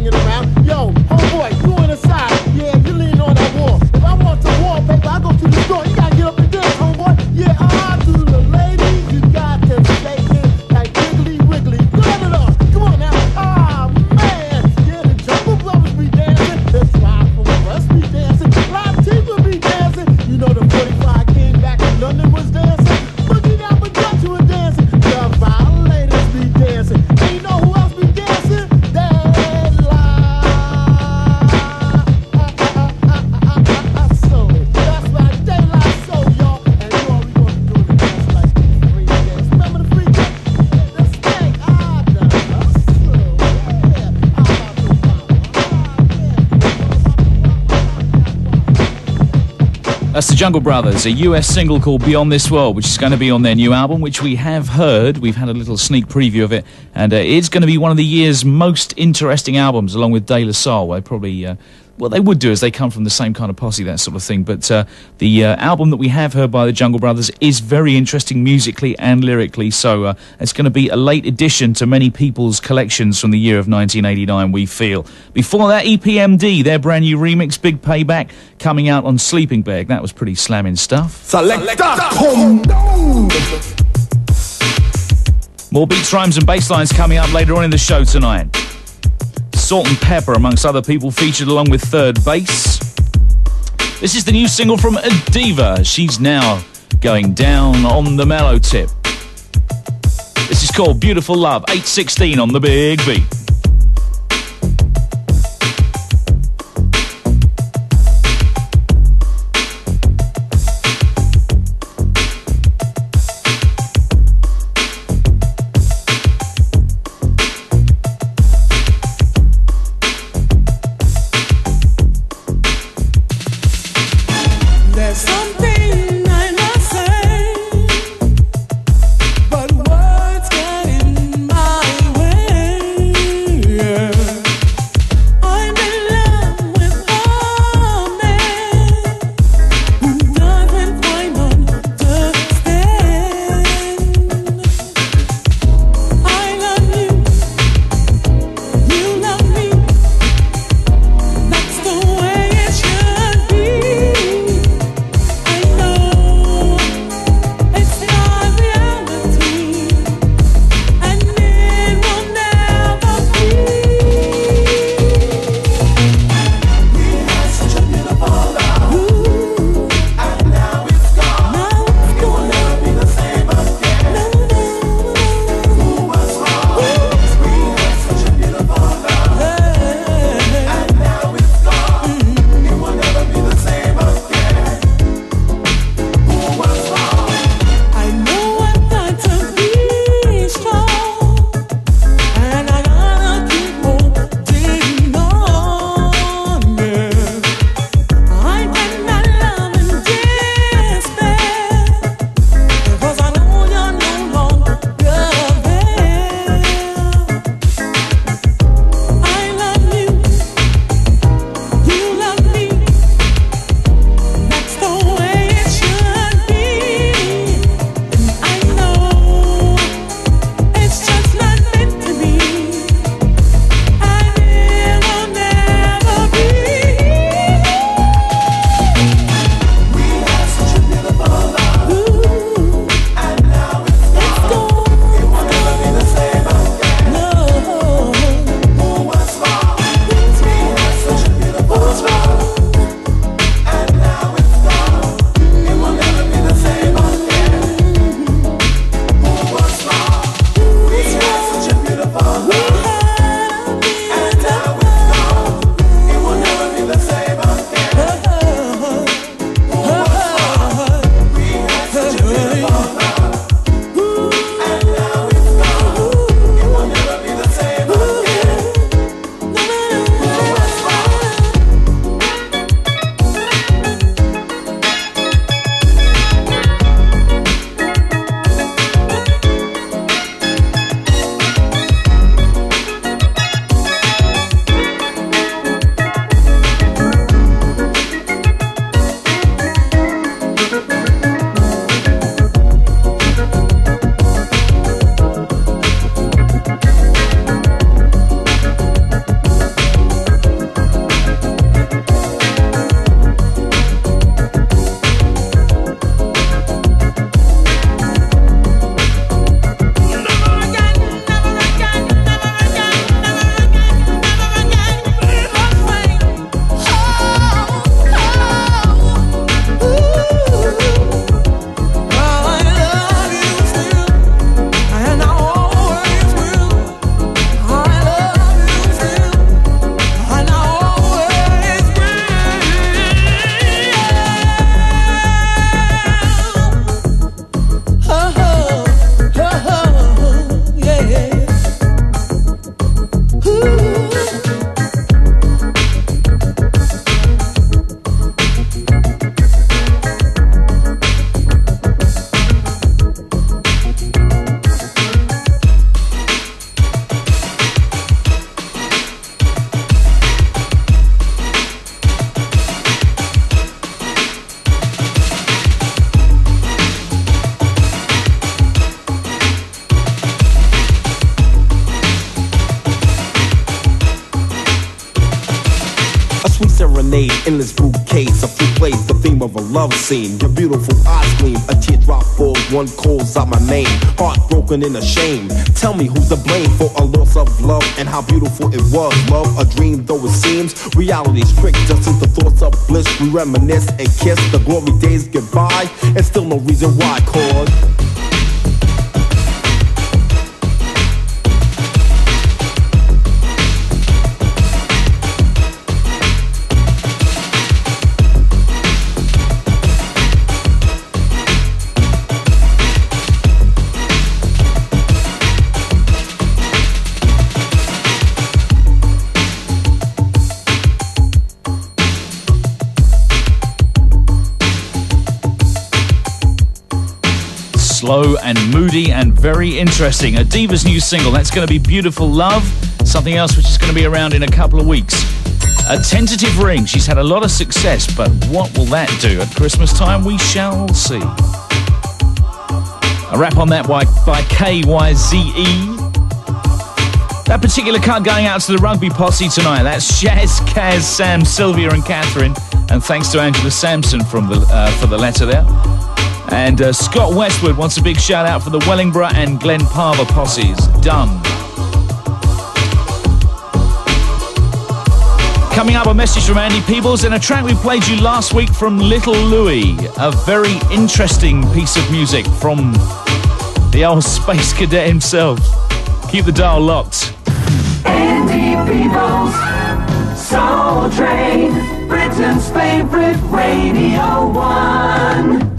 hanging around. Yo, homeboy, you on the side. Yeah, you lean on that wall. If I want some wallpaper, I go to the store. You gotta get up and dance, homeboy. Yeah, to the ladies, you got to stay in like Wiggly Wiggly. Turn it on. Come on now. Man. Yeah, the Jungle Brothers be dancing. The Tribe from West be dancing. Latifah be dancing. You know the 45 came back in London was dancing. Boogie down Bugatti was dancing. The Violators be dancing. And you know who else be dancing? So that's right, Daylight Soul, y'all. And you all we gonna do is dance like free dance. Remember the free dance? The stank, the hustle. Yeah, That's the Jungle Brothers, a US single called Beyond This World, which is going to be on their new album, which we have heard. We've had a little sneak preview of it, and it's going to be one of the year's most interesting albums, along with De La Soul. They probably, what they would do is they come from the same kind of posse, that sort of thing. But the album that we have heard by the Jungle Brothers is very interesting musically and lyrically, so it's going to be a late addition to many people's collections from the year of 1989, we feel. Before that, EPMD, their brand new remix, Big Payback, coming out on Sleeping Bag. That was pretty slamming stuff. More beats, rhymes and bass lines coming up later on in the show tonight. Salt and Pepper, amongst other people, featured along with Third Base. This is the new single from Adiva. She's now going down on the mellow tip. This is called Beautiful Love, 8:16 on the Big Beat. Something I must say, but words get in my way. A sweet serenade, endless bouquets, a few plays, the theme of a love scene. Your beautiful eyes gleam, a teardrop falls, one calls out my name. Heartbroken in a shame. Tell me who's to blame for a loss of love and how beautiful it was. Love, a dream though it seems. Reality's tricked us into thoughts of bliss. We reminisce and kiss the glory days goodbye, and still no reason why, cause slow and moody and very interesting. A Diva's new single, that's going to be Beautiful Love. Something else which is going to be around in a couple of weeks. A Tentative Ring. She's had a lot of success, but what will that do at Christmas time? We shall see. A rap on that by KYZE. That particular cut going out to the rugby posse tonight. That's Shaz, Kaz, Sam, Sylvia and Catherine. And thanks to Angela Sampson for the letter there. And Scott Westwood wants a big shout out for the Wellingborough and Glen Parva posses. Done. Coming up, a message from Andy Peebles and a track we played you last week from Little Louie. A very interesting piece of music from the old Space Cadet himself. Keep the dial locked. Andy Peebles, Soul Train, Britain's favorite Radio 1.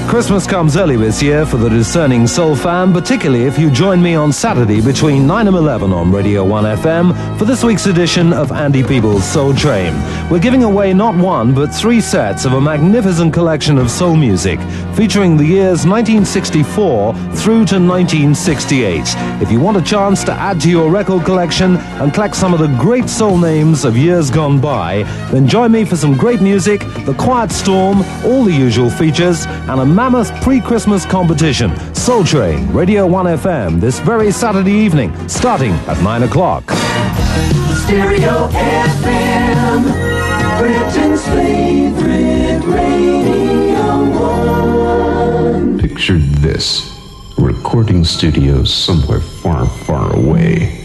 Christmas comes early this year for the discerning soul fan, particularly if you join me on Saturday between 9 and 11 on Radio 1 FM for this week's edition of Andy Peebles' Soul Train. We're giving away not one, but 3 sets of a magnificent collection of soul music, featuring the years 1964 through to 1968. If you want a chance to add to your record collection and collect some of the great soul names of years gone by, then join me for some great music, The Quiet Storm, all the usual features, and a mammoth pre-Christmas competition. Soul Train, Radio 1 FM, this very Saturday evening, starting at 9 o'clock. Stereo FM, Britain's favorite Radio 1. Picture this, a recording studio somewhere far, far away.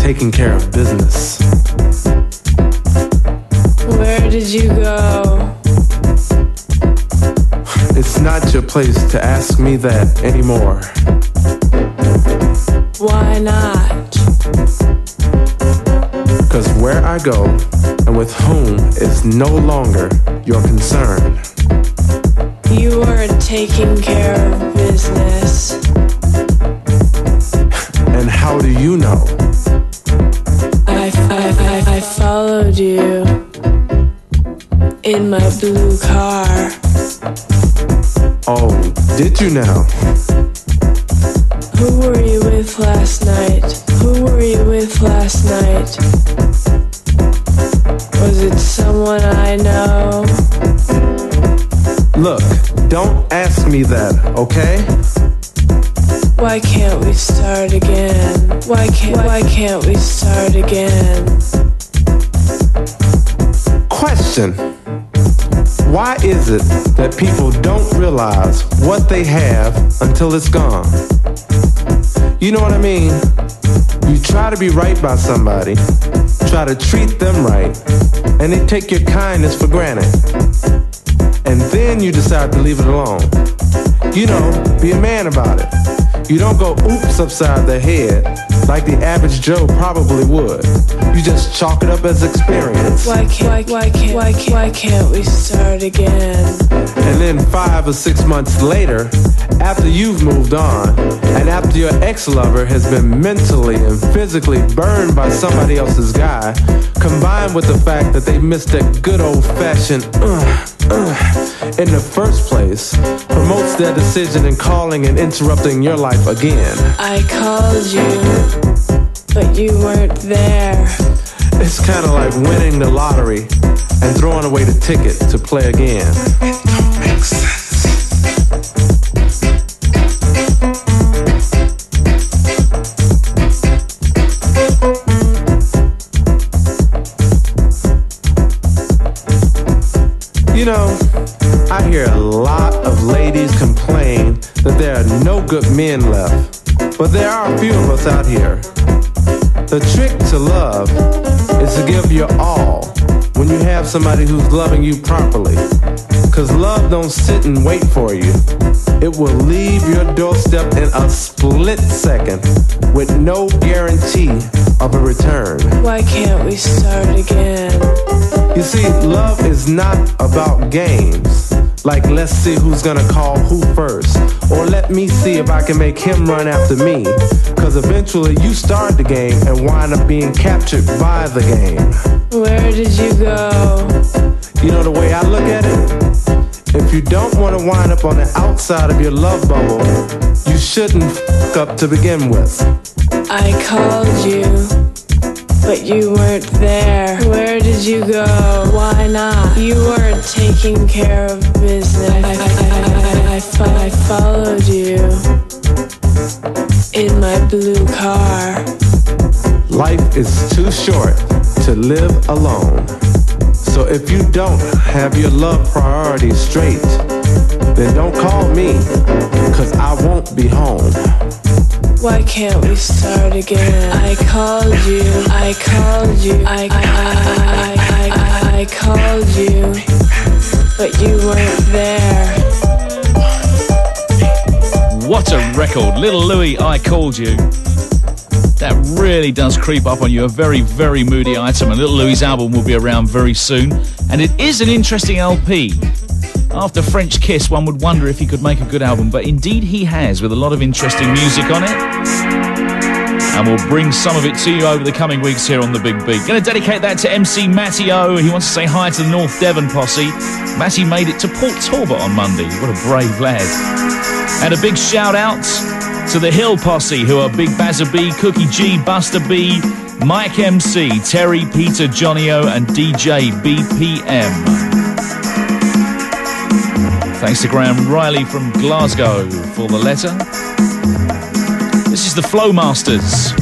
Taking care of business. Where did you go? It's not your place to ask me that anymore. Why not? 'Cause where I go and with whom is no longer your concern. You weren't taking care of business. And how do you know? I followed you in my blue car. Oh, did you now? Who were you with last night? Who were you with last night? Was it someone I know? Look, don't ask me that, okay? Why can't we start again? Why can't we start again? Question. Why is it that people don't realize what they have until it's gone? You know what I mean? You try to be right by somebody, try to treat them right, and they take your kindness for granted. And then you decide to leave it alone. You know, be a man about it. You don't go oops upside the head like the average Joe probably would. You just chalk it up as experience. Why can't we start again? And then 5 or 6 months later, after you've moved on, and after your ex-lover has been mentally and physically burned by somebody else's guy, combined with the fact that they missed that good old-fashioned in the first place, promotes their decision in calling and interrupting your life again. I called you, but you weren't there. It's kind of like winning the lottery and throwing away the ticket to play again. It don't make sense. You know, I hear a lot of ladies complain that there are no good men left, but there are a few of us out here. The trick to love is to give your all when you have somebody who's loving you properly. Cause love don't sit and wait for you. It will leave your doorstep in a split second with no guarantee of a return. Why can't we start again? You see, love is not about games. Like, let's see who's gonna call who first. Or let me see if I can make him run after me. Cause eventually you start the game and wind up being captured by the game. Where did you go? You know the way I look at it? If you don't want to wind up on the outside of your love bubble, you shouldn't f*** up to begin with. I called you, but you weren't there. Where did you go? Why not? You weren't taking care of business. I followed you in my blue car. Life is too short to live alone. So if you don't have your love priorities straight, then don't call me, cause I won't be home. Why can't we start again? I called you, I called you, I called you, but you weren't there. What a record. Little Louie, I Called You. That really does creep up on you, a very, very moody item. And Little Louie's album will be around very soon. And it is an interesting LP. After French Kiss, one would wonder if he could make a good album. But indeed he has, with a lot of interesting music on it. And we'll bring some of it to you over the coming weeks here on The Big Beat. Going to dedicate that to MC Matty O. He wants to say hi to the North Devon posse. Matty made it to Port Talbot on Monday. What a brave lad. And a big shout out to the Hill Posse, who are Big Bazza B, Cookie G, Buster B, Mike MC, Terry, Peter, Johnny O, and DJ BPM. Thanks to Graham Riley from Glasgow for the letter. This is the Flow Masters.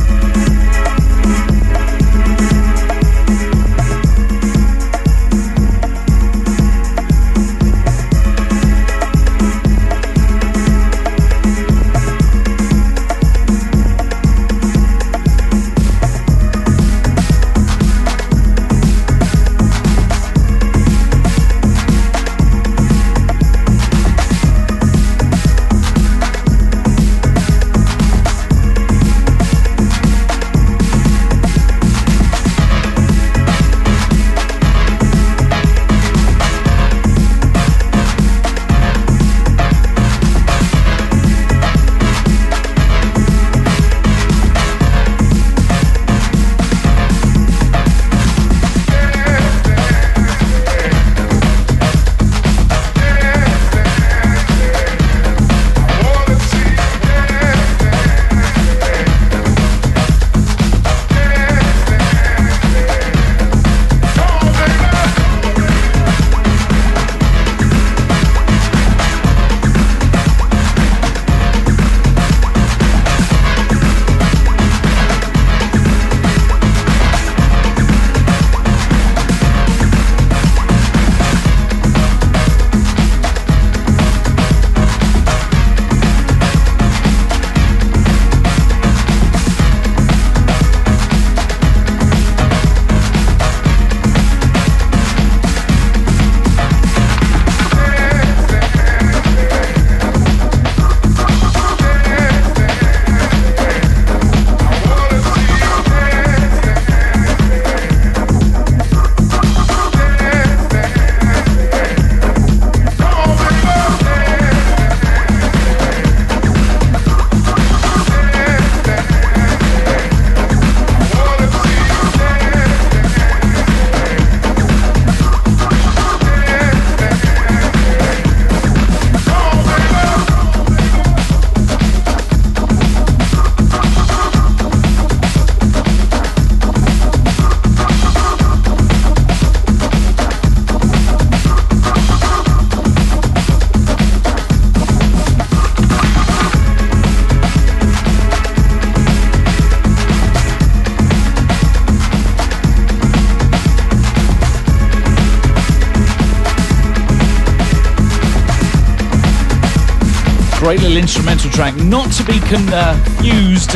Great little instrumental track, not to be confused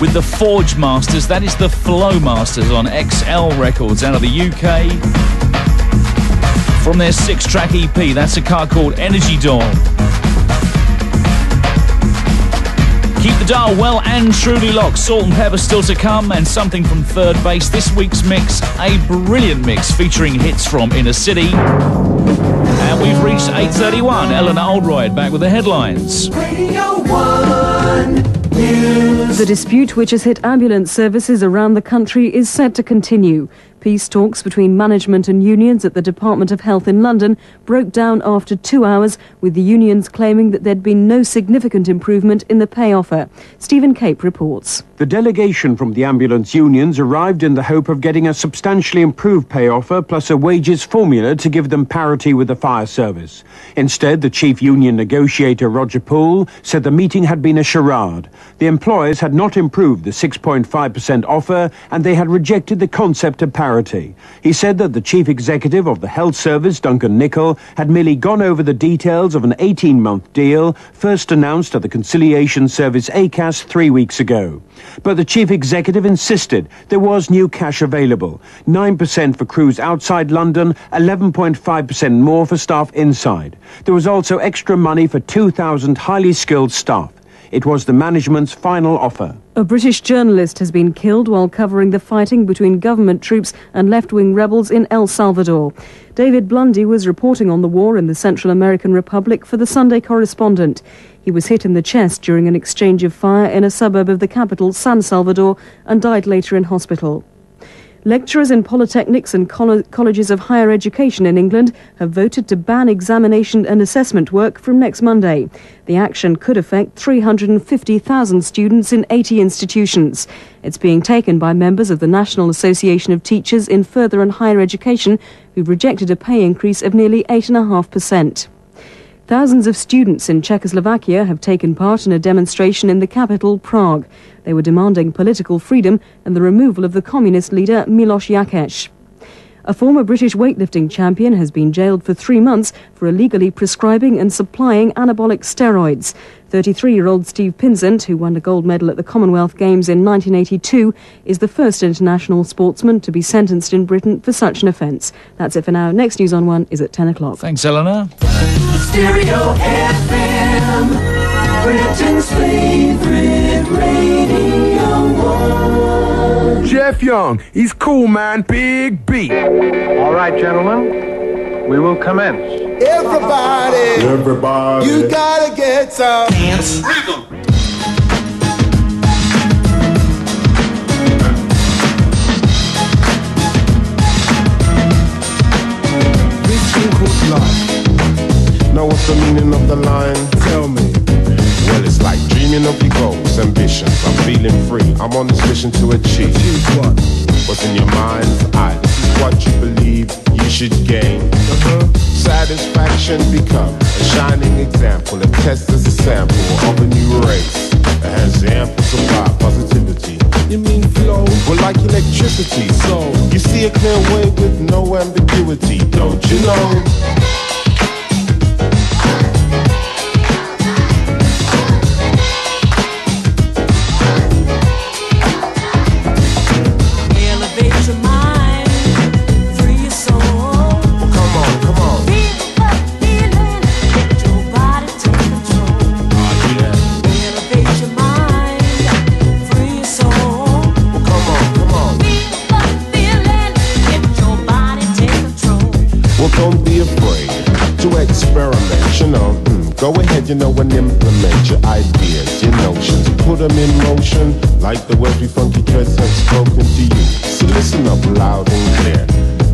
with the Forge Masters. That is the Flow Masters on XL Records out of the UK. From their 6-track EP, that's a car called Energy Doll. Keep the dial well and truly locked. Salt and Pepper still to come, and something from Third Base. This week's mix, a brilliant mix featuring hits from Inner City. And we've reached 8:31. Eleanor Oldroyd back with the headlines. Radio 1 News. The dispute which has hit ambulance services around the country is set to continue. Peace talks between management and unions at the Department of Health in London broke down after 2 hours, with the unions claiming that there'd been no significant improvement in the pay offer. Stephen Cape reports. The delegation from the ambulance unions arrived in the hope of getting a substantially improved pay offer plus a wages formula to give them parity with the fire service. Instead, the chief union negotiator, Roger Poole, said the meeting had been a charade. The employers had not improved the 6.5% offer, and they had rejected the concept of parity. He said that the chief executive of the health service, Duncan Nicol, had merely gone over the details of an 18-month deal first announced at the conciliation service ACAS 3 weeks ago. But the chief executive insisted there was new cash available, 9% for crews outside London, 11.5% more for staff inside. There was also extra money for 2,000 highly skilled staff. It was the management's final offer. A British journalist has been killed while covering the fighting between government troops and left-wing rebels in El Salvador. David Blundy was reporting on the war in the Central American Republic for the Sunday Correspondent. He was hit in the chest during an exchange of fire in a suburb of the capital, San Salvador, and died later in hospital. Lecturers in polytechnics and colleges of higher education in England have voted to ban examination and assessment work from next Monday. The action could affect 350,000 students in 80 institutions. It's being taken by members of the National Association of Teachers in Further and Higher Education, who've rejected a pay increase of nearly 8.5%. Thousands of students in Czechoslovakia have taken part in a demonstration in the capital, Prague. They were demanding political freedom and the removal of the communist leader Miloš Jakeš. A former British weightlifting champion has been jailed for 3 months for illegally prescribing and supplying anabolic steroids. 33-year-old Steve Pinsent, who won a gold medal at the Commonwealth Games in 1982, is the first international sportsman to be sentenced in Britain for such an offence. That's it for now. Next News on 1 is at 10 o'clock. Thanks, Eleanor. Stereo FM, Britain's favourite Radio 1. Jeff Young, he's cool, man. Big beat. All right, gentlemen, we will commence. Everybody, you gotta get some dance rhythm. This thing called life. Now what's the meaning of the line? Tell me. Well, it's like dreaming of your goals, ambitions. I'm feeling free. I'm on this mission to achieve. What? What's in your mind's eye? This is what you believe you should gain. Satisfaction become a shining example. A test as a sample of a new race that has ample supply positivity. You mean flow? Well, like electricity. So you see a clear way with no ambiguity, don't you know? Go ahead, you know, and implement your ideas, your notions. Put them in motion, like the words we funky dreads have spoken to you. So listen up loud and clear.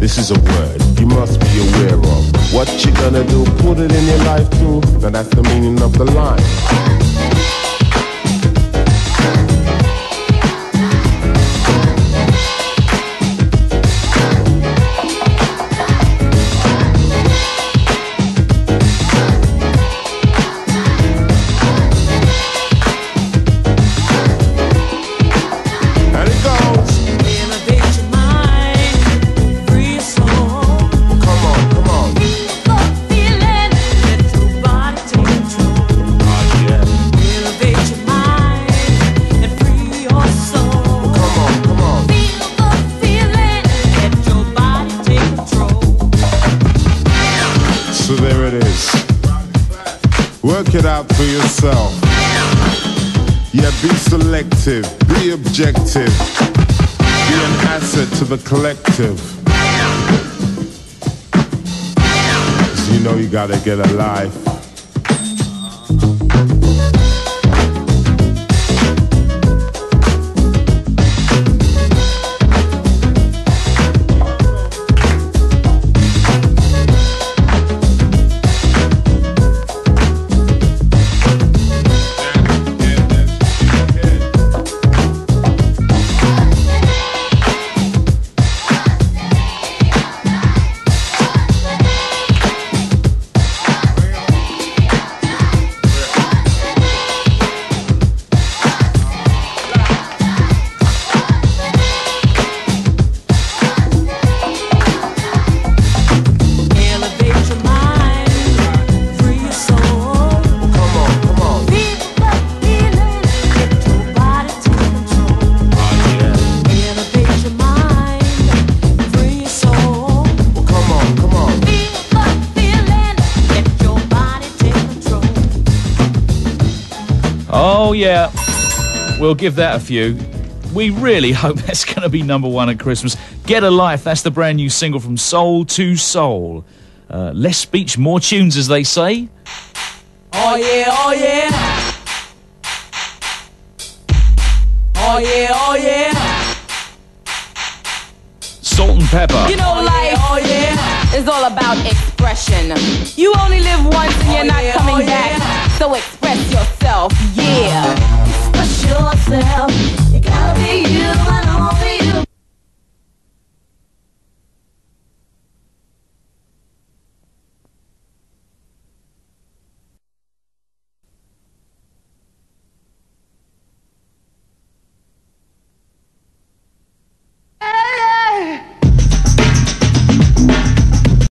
This is a word you must be aware of. What you gonna do, put it in your life too. Now that's the meaning of the line. So there it is. Work it out for yourself. Yeah, be selective, be objective, be an asset to the collective. So you know you gotta get a life. Oh, yeah. We'll give that a few. We really hope that's going to be number one at Christmas. Get a Life, that's the brand new single from Soul to Soul. Less speech, more tunes, as they say. Oh, yeah, oh, yeah. Oh, yeah, oh, yeah. Salt and Pepper. You know, life is all about expression. You only live once and you're not coming back. So express yourself, yeah. Express yourself.